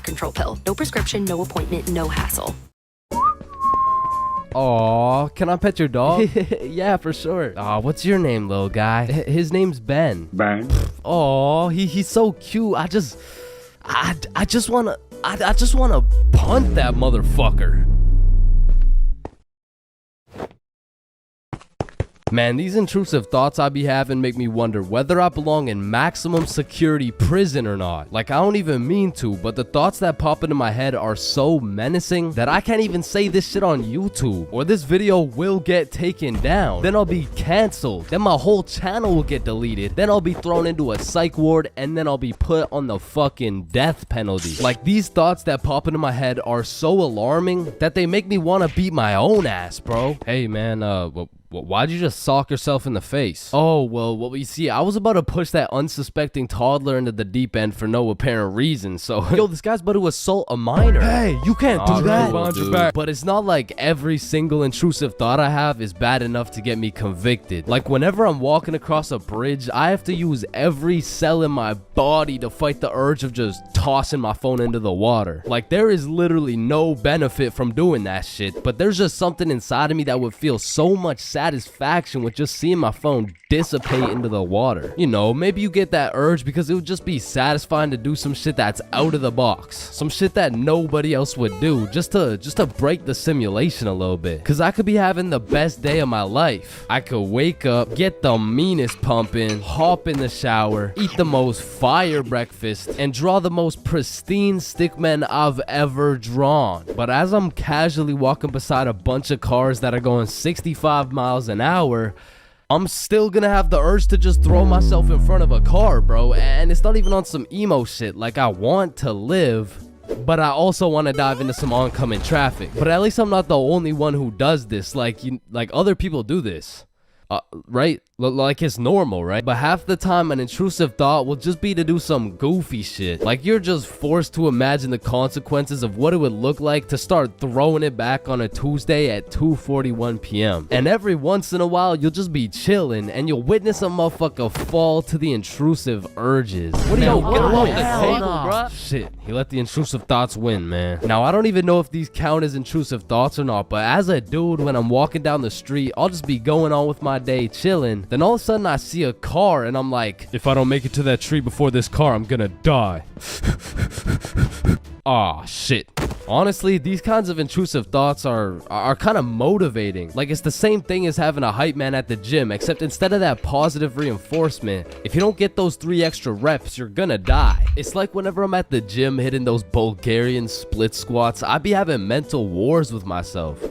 control pill. No prescription, no appointment, no hassle. Aw, can I pet your dog? Yeah, for sure. Aw, what's your name, little guy? His name's Ben. Ben. Aw, he's so cute. I just wanna punt that motherfucker. Man, these intrusive thoughts I be having make me wonder whether I belong in maximum security prison or not. Like, I don't even mean to, but the thoughts that pop into my head are so menacing that I can't even say this shit on YouTube, or this video will get taken down. Then I'll be canceled. Then my whole channel will get deleted. Then I'll be thrown into a psych ward, and then I'll be put on the fucking death penalty. Like, these thoughts that pop into my head are so alarming that they make me want to beat my own ass, bro. Hey, man, why'd you just sock yourself in the face? Oh, well, you see, I was about to push that unsuspecting toddler into the deep end for no apparent reason, so... Yo, this guy's about to assault a minor. Hey, you can't do that. Dude. But it's not like every single intrusive thought I have is bad enough to get me convicted. Like, whenever I'm walking across a bridge, I have to use every cell in my body to fight the urge of just tossing my phone into the water. Like, there is literally no benefit from doing that shit, but there's just something inside of me that would feel so much satisfaction with just seeing my phone dissipate into the water. You know, maybe you get that urge because it would just be satisfying to do some shit that's out of the box, some shit that nobody else would do, just to break the simulation a little bit. Cause I could be having the best day of my life. I could wake up, get the meanest pump in, hop in the shower, eat the most fire breakfast, and draw the most pristine stickmen I've ever drawn. But as I'm casually walking beside a bunch of cars that are going 65 miles an hour, I'm still gonna have the urge to just throw myself in front of a car, bro. And it's not even on some emo shit. Like, I want to live, but I also want to dive into some oncoming traffic. But at least I'm not the only one who does this. Like, other people do this. Right? Like, it's normal, right? But half the time an intrusive thought will just be to do some goofy shit. Like, you're just forced to imagine the consequences of what it would look like to start throwing it back on a Tuesday at 2:41 p.m. And every once in a while, you'll just be chilling and you'll witness a motherfucker fall to the intrusive urges. What do you get along the table, bruh? Shit, he let the intrusive thoughts win, man. Now, I don't even know if these count as intrusive thoughts or not, but as a dude, when I'm walking down the street, I'll just be going on with my day chilling. Then all of a sudden I see a car and I'm like, if I don't make it to that tree before this car, I'm gonna die. Aw, shit. Honestly, these kinds of intrusive thoughts are kind of motivating. Like, it's the same thing as having a hype man at the gym, except instead of that positive reinforcement, if you don't get those 3 extra reps, you're gonna die. It's like whenever I'm at the gym hitting those Bulgarian split squats, I be having mental wars with myself.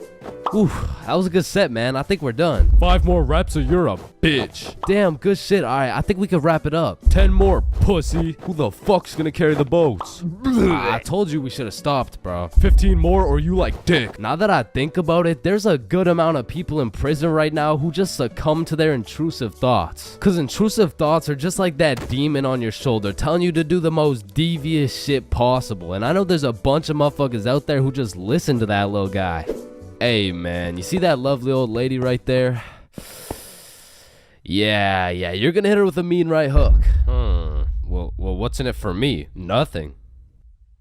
Ooh, that was a good set, man. I think we're done. 5 more reps or you're a bitch. Damn, good shit. All right, I think we can wrap it up. 10 more, pussy. Who the fuck's gonna carry the boats? I told you we should have stopped, bro. 15 more or you like dick. Now that I think about it, there's a good amount of people in prison right now who just succumb to their intrusive thoughts. Cause intrusive thoughts are just like that demon on your shoulder telling you to do the most devious shit possible. And I know there's a bunch of motherfuckers out there who just listen to that little guy. Hey, man, you see that lovely old lady right there? Yeah, you're gonna hit her with a mean right hook. Well, what's in it for me? Nothing.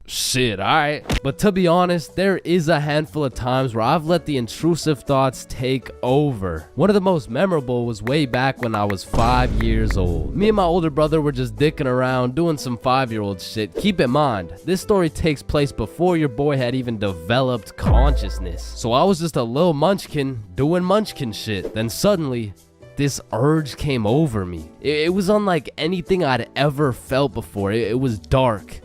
Shit, alright. But to be honest, there is a handful of times where I've let the intrusive thoughts take over. One of the most memorable was way back when I was 5 years old. Me and my older brother were just dicking around, doing some 5-year-old shit. Keep in mind, this story takes place before your boy had even developed consciousness. So I was just a little munchkin doing munchkin shit. Then suddenly, this urge came over me. It was unlike anything I'd ever felt before. It was dark,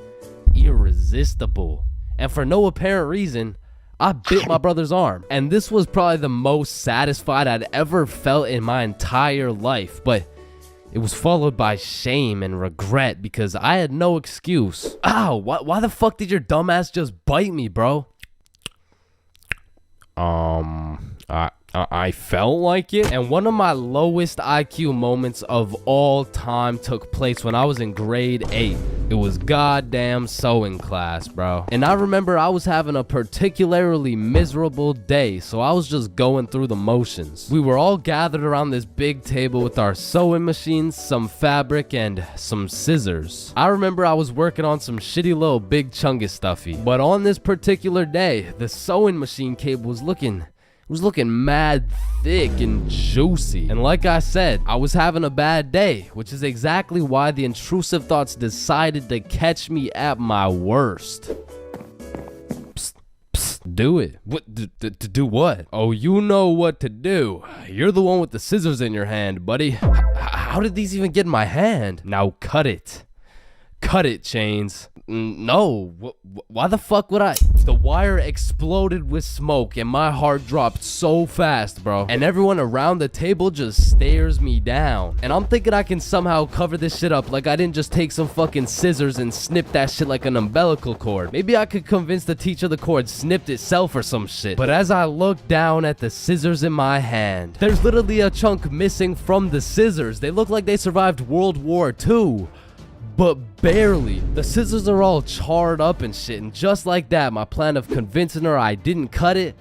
irresistible, and for no apparent reason, I bit my brother's arm. And this was probably the most satisfied I'd ever felt in my entire life, but it was followed by shame and regret because I had no excuse. Ow, why the fuck did your dumbass just bite me, bro? I felt like it. And one of my lowest IQ moments of all time took place when I was in grade 8. It was goddamn sewing class, bro. And I remember I was having a particularly miserable day, so I was just going through the motions. We were all gathered around this big table with our sewing machines, some fabric, and some scissors. I remember I was working on some shitty little big chungus stuffy. But on this particular day, the sewing machine cable was looking mad thick and juicy. And like I said, I was having a bad day, which is exactly why the intrusive thoughts decided to catch me at my worst. Psst, psst, do it. What? To do what? Oh, you know what to do. You're the one with the scissors in your hand, buddy. How did these even get in my hand? Now cut it. Cut it, Chains. No, why the fuck would I? The wire exploded with smoke and my heart dropped so fast, bro. And everyone around the table just stares me down. And I'm thinking I can somehow cover this shit up like I didn't just take some fucking scissors and snip that shit like an umbilical cord. Maybe I could convince the teacher the cord snipped itself or some shit. But as I look down at the scissors in my hand, there's literally a chunk missing from the scissors. They look like they survived World War II. But barely. The scissors are all charred up and shit, and just like that, my plan of convincing her I didn't cut it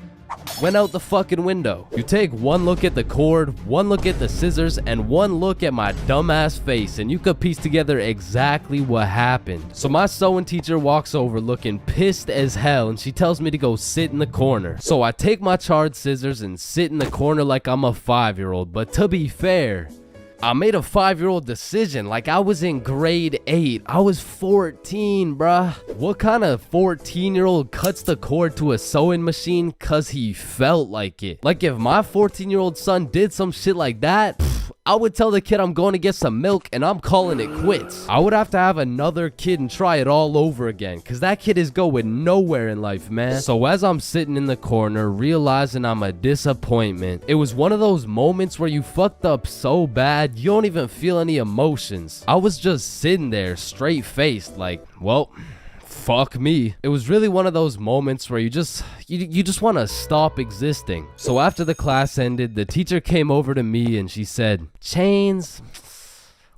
went out the fucking window. You take one look at the cord, one look at the scissors, and one look at my dumbass face, and you could piece together exactly what happened. So my sewing teacher walks over looking pissed as hell, and she tells me to go sit in the corner. So I take my charred scissors and sit in the corner like I'm a 5-year-old, but to be fair, I made a 5-year-old decision like I was in grade 8. I was 14, bruh. What kind of 14-year-old cuts the cord to a sewing machine cause he felt like it? Like if my 14-year-old son did some shit like that, I would tell the kid I'm going to get some milk and I'm calling it quits. I would have to have another kid and try it all over again, cause that kid is going nowhere in life, man. So as I'm sitting in the corner realizing I'm a disappointment, it was one of those moments where you fucked up so bad you don't even feel any emotions. I was just sitting there straight faced like, well, fuck me. It was really one of those moments where you just want to stop existing. So after the class ended, the teacher came over to me and she said, Chains,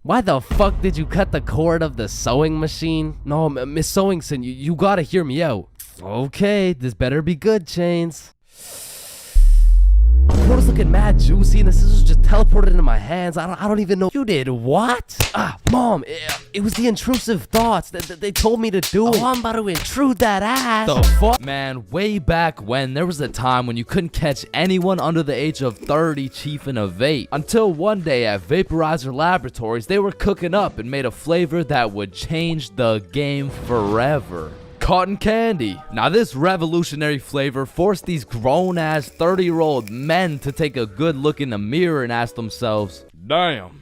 why the fuck did you cut the cord of the sewing machine? No, Miss Sewingson, you gotta hear me out. Okay, this better be good, Chains. The cord was looking mad juicy and the scissors just teleported into my hands. I don't even know. You did what? Mom, it was the intrusive thoughts that they told me to do it. Oh, I'm about to intrude that ass. The fuck? Man, way back when, there was a time when you couldn't catch anyone under the age of 30 chiefing a vape. Until one day at Vaporizer Laboratories, they were cooking up and made a flavor that would change the game forever. Cotton candy. Now this revolutionary flavor forced these grown-ass 30-year-old men to take a good look in the mirror and ask themselves, damn,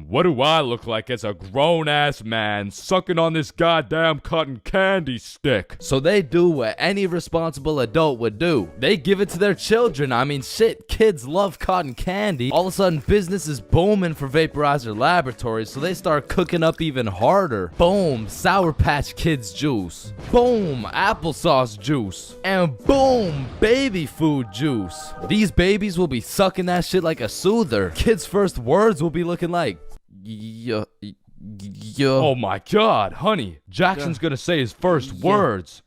what do I look like as a grown-ass man sucking on this goddamn cotton candy stick? So they do what any responsible adult would do. They give it to their children. I mean, shit, kids love cotton candy. All of a sudden, business is booming for Vaporizer Laboratories, so they start cooking up even harder. Boom, Sour Patch Kids juice. Boom, applesauce juice. And boom, baby food juice. These babies will be sucking that shit like a soother. Kids' first words will be looking like, yo. Oh my god, honey, Jackson's gonna say his first words.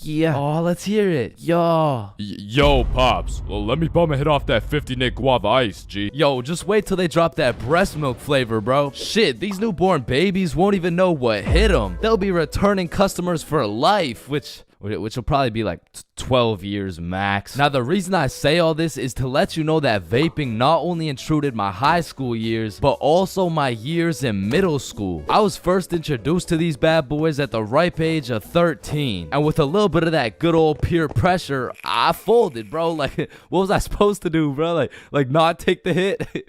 Yeah. Oh, let's hear it. Yo. Yo, Pops, well, let me bum a hit off that 50 Nick Guava Ice, G. Yo, just wait till they drop that breast milk flavor, bro. Shit, these newborn babies won't even know what hit them. They'll be returning customers for life, which will probably be like 12 years max. Now, the reason I say all this is to let you know that vaping not only intruded my high school years, but also my years in middle school. I was first introduced to these bad boys at the ripe age of 13. And with a little bit of that good old peer pressure, I folded, bro. Like, what was I supposed to do, bro? Like not take the hit?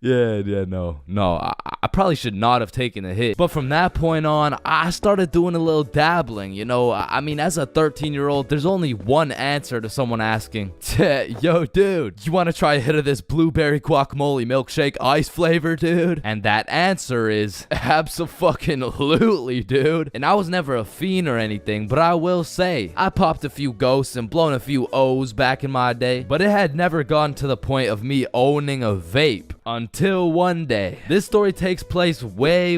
No, I probably should not have taken the hit. But from that point on, I started doing a little dabbling, you know. I mean, as a 13-year-old, there's only one answer to someone asking, yo, dude, you want to try a hit of this blueberry guacamole milkshake ice flavor, dude? And that answer is abso-fucking-lutely, dude. And I was never a fiend or anything, but I will say, I popped a few ghosts and blown a few O's back in my day, but it had never gotten to the point of me owning a vape. Until one day. This story takes place way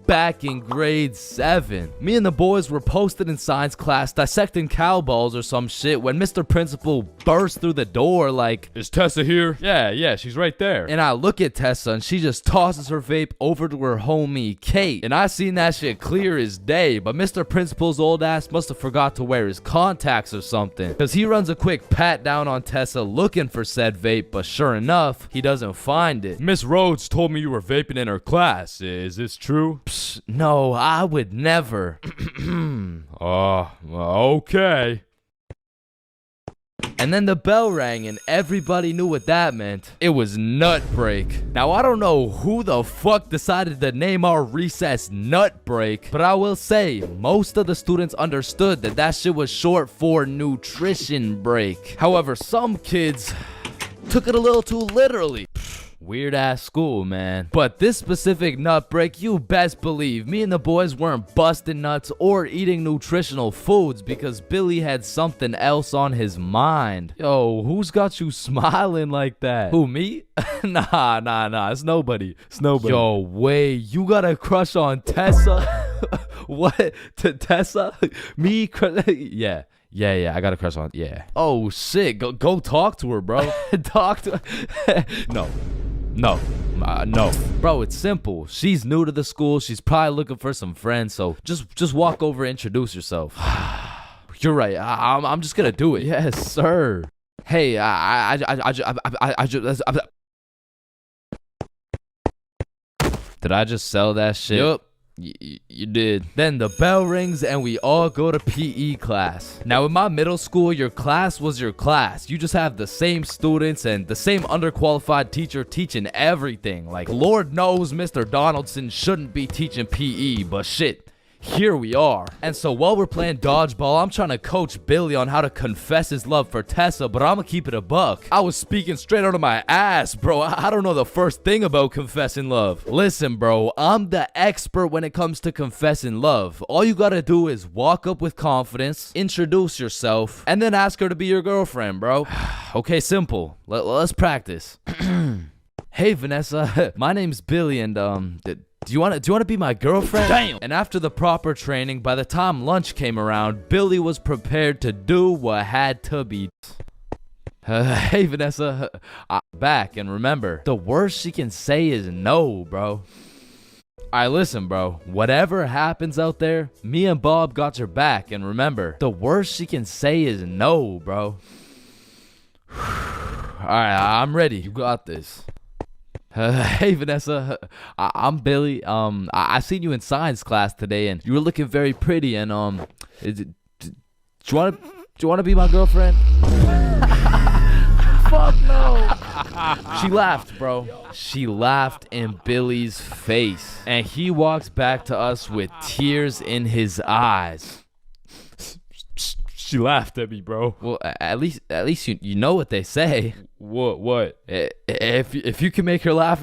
back in grade 7. Me and the boys were posted in science class dissecting cowballs or some shit when Mr. Principal burst through the door like, Is Tessa here? Yeah, she's right there. and I look at Tessa and she just tosses her vape over to her homie Kate. And I seen that shit clear as day, but Mr. Principal's old ass must have forgot to wear his contacts or something. Cause he runs a quick pat down on Tessa looking for said vape, but sure enough, he doesn't find it. Miss Rhodes told me you were vaping in her class. Is this true? No, I would never. Okay. And then the bell rang and everybody knew what that meant. It was nut break. Now I don't know who the fuck decided to name our recess nut break, but I will say most of the students understood that that shit was short for nutrition break. However, some kids took it a little too literally. Weird ass school, man. But this specific nut break, you best believe me and the boys weren't busting nuts or eating nutritional foods because Billy had something else on his mind. Yo, who's got you smiling like that? Who, me? Nah. It's nobody. Yo, wait, you got a crush on Tessa? What? Tessa? Me? Yeah. Yeah, I got a crush on, yeah. Oh, shit, go talk to her, bro. Talk to her. No. Bro, it's simple. She's new to the school. She's probably looking for some friends, so just walk over and introduce yourself. You're right. I'm just gonna do it. Yes, sir. Hey, did I just sell that shit? Yup. You did. Then the bell rings and we all go to PE class. Now in my middle school, your class was your class. You just have the same students and the same underqualified teacher teaching everything. Like, Lord knows Mr. Donaldson shouldn't be teaching PE, but shit. Here we are. And so while we're playing dodgeball, I'm trying to coach Billy on how to confess his love for Tessa, but I'm gonna keep it a buck. I was speaking straight out of my ass, bro. I don't know the first thing about confessing love. Listen, bro, I'm the expert when it comes to confessing love. All you gotta do is walk up with confidence, introduce yourself, and then ask her to be your girlfriend, bro. Okay, simple. Let's practice. Hey, Vanessa. My name's Billy, and do you want to be my girlfriend? Damn. And after the proper training, by the time lunch came around, Billy was prepared to do what had to be. Hey, Vanessa. I'm back, and remember, the worst she can say is no, bro. Alright, listen, bro. Whatever happens out there, me and Bob got your back, and remember, the worst she can say is no, bro. Alright, I'm ready. You got this. Hey, Vanessa. I'm Billy. I seen you in science class today, and you were looking very pretty. And do you want to be my girlfriend? Fuck no. She laughed, bro. She laughed in Billy's face, and he walks back to us with tears in his eyes. She laughed at me, bro. Well, at least you know what they say. What? If you can make her laugh